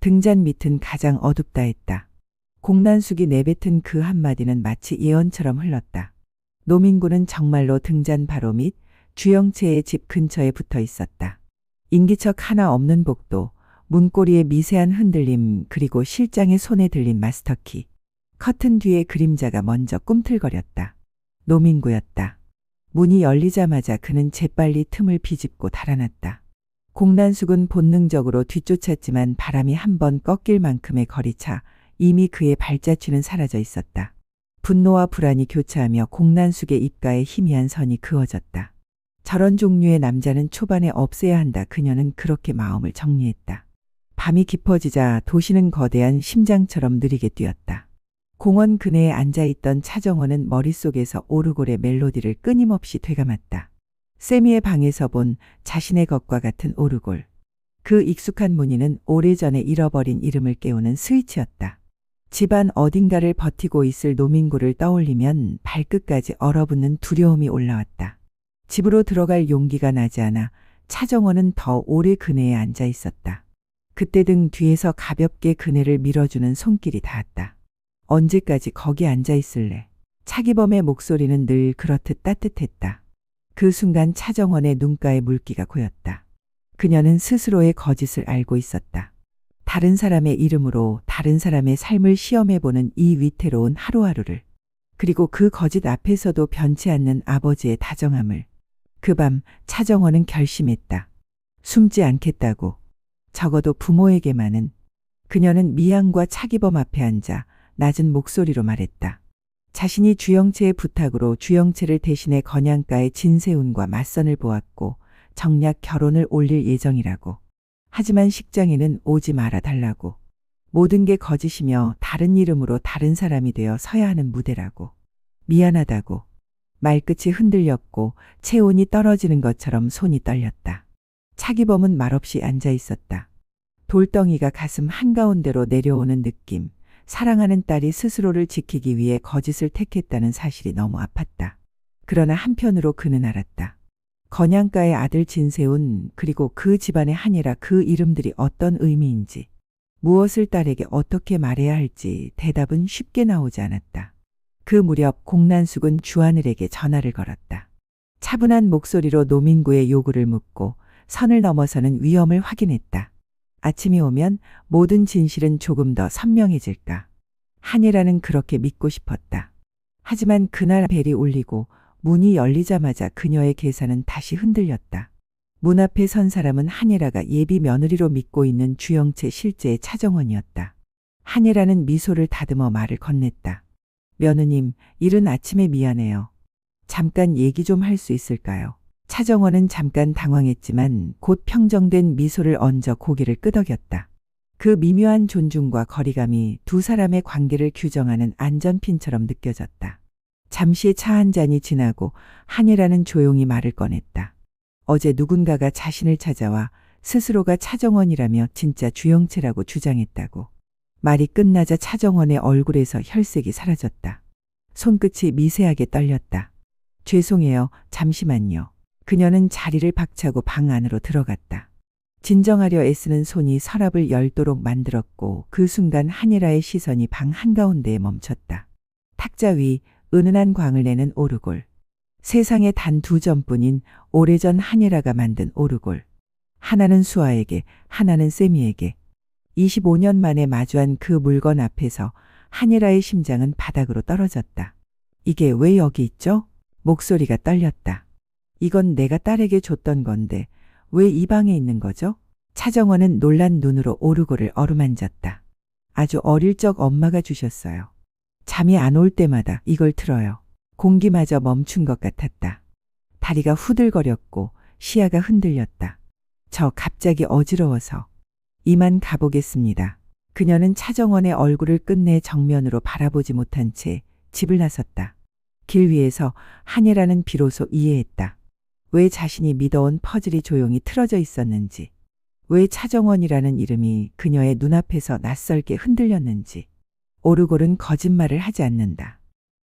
등잔 밑은 가장 어둡다 했다. 공난숙이 내뱉은 그 한마디는 마치 예언처럼 흘렀다. 노민구는 정말로 등잔 바로 밑 주영채의 집 근처에 붙어 있었다. 인기척 하나 없는 복도, 문고리의 미세한 흔들림, 그리고 실장의 손에 들린 마스터키. 커튼 뒤에 그림자가 먼저 꿈틀거렸다. 노민구였다. 문이 열리자마자 그는 재빨리 틈을 비집고 달아났다. 공난숙은 본능적으로 뒤쫓았지만 바람이 한 번 꺾일 만큼의 거리차 이미 그의 발자취는 사라져 있었다. 분노와 불안이 교차하며 공난숙의 입가에 희미한 선이 그어졌다. 저런 종류의 남자는 초반에 없애야 한다. 그녀는 그렇게 마음을 정리했다. 밤이 깊어지자 도시는 거대한 심장처럼 느리게 뛰었다. 공원 그네에 앉아있던 차정원은 머릿속에서 오르골의 멜로디를 끊임없이 되감았다. 세미의 방에서 본 자신의 것과 같은 오르골. 그 익숙한 무늬는 오래전에 잃어버린 이름을 깨우는 스위치였다. 집안 어딘가를 버티고 있을 노민구를 떠올리면 발끝까지 얼어붙는 두려움이 올라왔다. 집으로 들어갈 용기가 나지 않아 차정원은 더 오래 그네에 앉아 있었다. 그때 등 뒤에서 가볍게 그네를 밀어주는 손길이 닿았다. 언제까지 거기 앉아 있을래? 차기범의 목소리는 늘 그렇듯 따뜻했다. 그 순간 차정원의 눈가에 물기가 고였다. 그녀는 스스로의 거짓을 알고 있었다. 다른 사람의 이름으로 다른 사람의 삶을 시험해보는 이 위태로운 하루하루를. 그리고 그 거짓 앞에서도 변치 않는 아버지의 다정함을. 그 밤 차정원은 결심했다. 숨지 않겠다고. 적어도 부모에게만은. 그녀는 미향과 차기범 앞에 앉아 낮은 목소리로 말했다. 자신이 주영채의 부탁으로 주영채를 대신해 건양가의 진세운과 맞선을 보았고 정략 결혼을 올릴 예정이라고. 하지만 식장에는 오지 말아 달라고. 모든 게 거짓이며 다른 이름으로 다른 사람이 되어 서야 하는 무대라고. 미안하다고. 말끝이 흔들렸고 체온이 떨어지는 것처럼 손이 떨렸다. 차기범은 말없이 앉아 있었다. 돌덩이가 가슴 한가운데로 내려오는 느낌. 사랑하는 딸이 스스로를 지키기 위해 거짓을 택했다는 사실이 너무 아팠다. 그러나 한편으로 그는 알았다. 건양가의 아들 진세운, 그리고 그 집안의 한이라 그 이름들이 어떤 의미인지, 무엇을 딸에게 어떻게 말해야 할지 대답은 쉽게 나오지 않았다. 그 무렵 공난숙은 주하늘에게 전화를 걸었다. 차분한 목소리로 노민구의 요구를 묻고 선을 넘어서는 위험을 확인했다. 아침이 오면 모든 진실은 조금 더 선명해질까. 한이라는 그렇게 믿고 싶었다. 하지만 그날 벨이 울리고 문이 열리자마자 그녀의 계산은 다시 흔들렸다. 문 앞에 선 사람은 한이라가 예비 며느리로 믿고 있는 주영채 실제의 차정원이었다. 한이라는 미소를 다듬어 말을 건넸다. 며느님, 이른 아침에 미안해요. 잠깐 얘기 좀 할 수 있을까요? 차정원은 잠깐 당황했지만 곧 평정된 미소를 얹어 고개를 끄덕였다. 그 미묘한 존중과 거리감이 두 사람의 관계를 규정하는 안전핀처럼 느껴졌다. 잠시 차 한 잔이 지나고 한이라는 조용히 말을 꺼냈다. 어제 누군가가 자신을 찾아와 스스로가 차정원이라며 진짜 주영채라고 주장했다고. 말이 끝나자 차정원의 얼굴에서 혈색이 사라졌다. 손끝이 미세하게 떨렸다. 죄송해요. 잠시만요. 그녀는 자리를 박차고 방 안으로 들어갔다. 진정하려 애쓰는 손이 서랍을 열도록 만들었고 그 순간 한이라의 시선이 방 한가운데에 멈췄다. 탁자 위 은은한 광을 내는 오르골. 세상에 단 두 점뿐인 오래전 한이라가 만든 오르골. 하나는 수아에게, 하나는 세미에게. 25년 만에 마주한 그 물건 앞에서 한이라의 심장은 바닥으로 떨어졌다. 이게 왜 여기 있죠? 목소리가 떨렸다. 이건 내가 딸에게 줬던 건데 왜 이 방에 있는 거죠? 차정원은 놀란 눈으로 오르골을 어루만졌다. 아주 어릴 적 엄마가 주셨어요. 잠이 안 올 때마다 이걸 틀어요. 공기마저 멈춘 것 같았다. 다리가 후들거렸고 시야가 흔들렸다. 저 갑자기 어지러워서. 이만 가보겠습니다. 그녀는 차정원의 얼굴을 끝내 정면으로 바라보지 못한 채 집을 나섰다. 길 위에서 한이라는 비로소 이해했다. 왜 자신이 믿어온 퍼즐이 조용히 틀어져 있었는지. 왜 차정원이라는 이름이 그녀의 눈앞에서 낯설게 흔들렸는지. 오르골은 거짓말을 하지 않는다.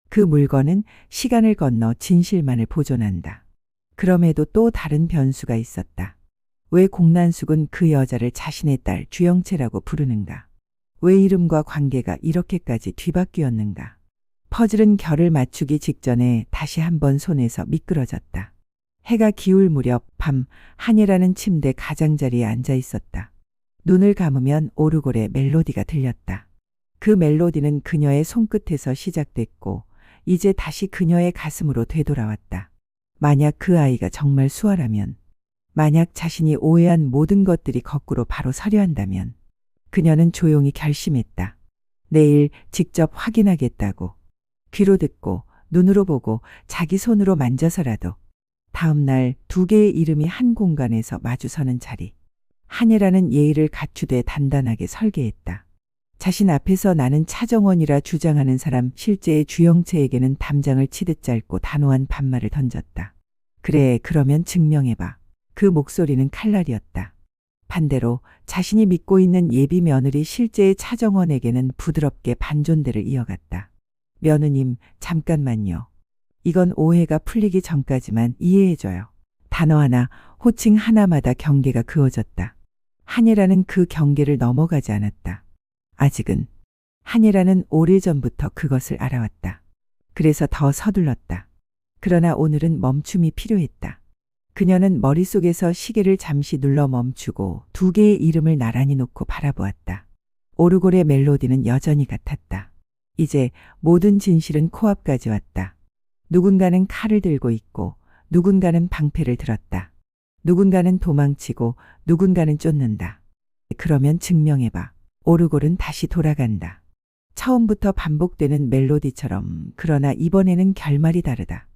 그 물건은 시간을 건너 진실만을 보존한다. 그럼에도 또 다른 변수가 있었다. 왜 공난숙은 그 여자를 자신의 딸 주영채라고 부르는가? 왜 이름과 관계가 이렇게까지 뒤바뀌었는가? 퍼즐은 결을 맞추기 직전에 다시 한번 손에서 미끄러졌다. 해가 기울 무렵 밤 한이라는 침대 가장자리에 앉아 있었다. 눈을 감으면 오르골의 멜로디가 들렸다. 그 멜로디는 그녀의 손끝에서 시작됐고 이제 다시 그녀의 가슴으로 되돌아왔다. 만약 그 아이가 정말 수아라면, 만약 자신이 오해한 모든 것들이 거꾸로 바로 서려 한다면, 그녀는 조용히 결심했다. 내일 직접 확인하겠다고. 귀로 듣고 눈으로 보고 자기 손으로 만져서라도. 다음 날 두 개의 이름이 한 공간에서 마주서는 자리. 한이라는 예의를 갖추되 단단하게 설계했다. 자신 앞에서 나는 차정원이라 주장하는 사람 실제의 주영채에게는 담장을 치듯 짧고 단호한 반말을 던졌다. 그래, 그러면 증명해봐. 그 목소리는 칼날이었다. 반대로 자신이 믿고 있는 예비 며느리 실제의 차정원에게는 부드럽게 반존대를 이어갔다. 며느님, 잠깐만요. 이건 오해가 풀리기 전까지만 이해해줘요. 단어 하나, 호칭 하나마다 경계가 그어졌다. 한이라는 그 경계를 넘어가지 않았다. 아직은. 한이라는 오래전부터 그것을 알아왔다. 그래서 더 서둘렀다. 그러나 오늘은 멈춤이 필요했다. 그녀는 머릿속에서 시계를 잠시 눌러 멈추고 두 개의 이름을 나란히 놓고 바라보았다. 오르골의 멜로디는 여전히 같았다. 이제 모든 진실은 코앞까지 왔다. 누군가는 칼을 들고 있고 누군가는 방패를 들었다. 누군가는 도망치고 누군가는 쫓는다. 그러면 증명해봐. 오르골은 다시 돌아간다. 처음부터 반복되는 멜로디처럼. 그러나 이번에는 결말이 다르다.